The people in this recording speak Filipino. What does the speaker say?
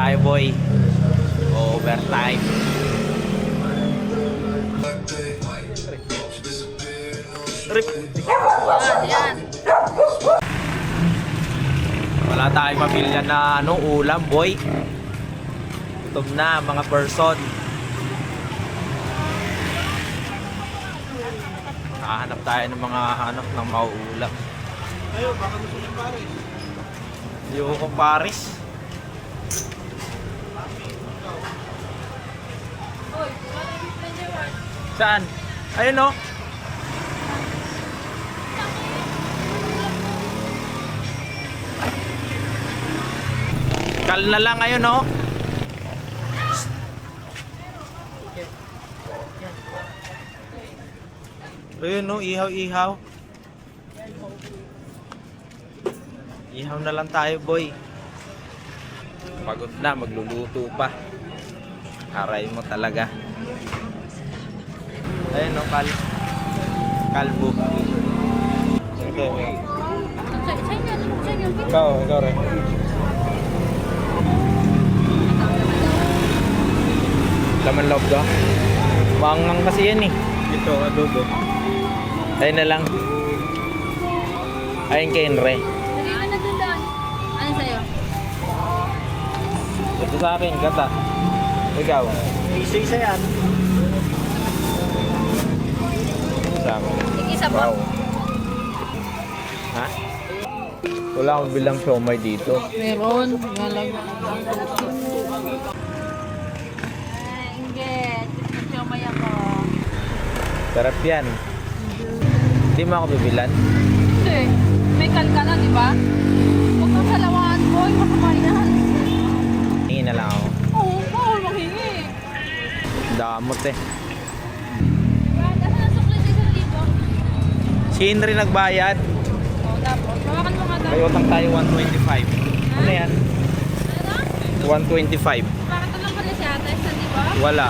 tayo, boy. Overtime. Rip. Yan. Wala tayong mabilya na ulam, boy. Gutom na mga person. Hahanap tayo ng mga ng mauulam. Ayun, baka gusto ng Paris. Yung Paris. Saan? Ayun, no? Kal na lang, ayun, no? Ayun, no? Ihaw-ihaw. Ihaw na lang tayo, boy. Pagod na, magluluto pa. Aray mo talaga. Ayun, no? Kalbo. Okay. Ikaw rin. Laman loob ka? Maangang kasi yan eh. Ito, adobo. Ayun na lang. Ayun kay Enre. Ano doon? Ano sa'yo? Ito sa akin, kata. Ikaw. Isa-isa yan. Sa akin. Isa po. Wow. Ha? Wala akong bilang siomay dito. Meron. Galang. Inggit. Siomay ako. Sarap yan. Hindi mo ako bibilan. Hindi. May kalka na, di ba? Huwag kang salawaan ko. Masama yan. Hingi na lang ako. Oo, bawal manghingi. Damot eh. Brad, asa na sukli sa 1,000? Si Henry nagbayad. Oo, tapos. Mawakan mo nga daw. May utang tayo 125. Ano yan? Ano? 125. Bakit alam pa rin si ate? Sa di ba? Wala.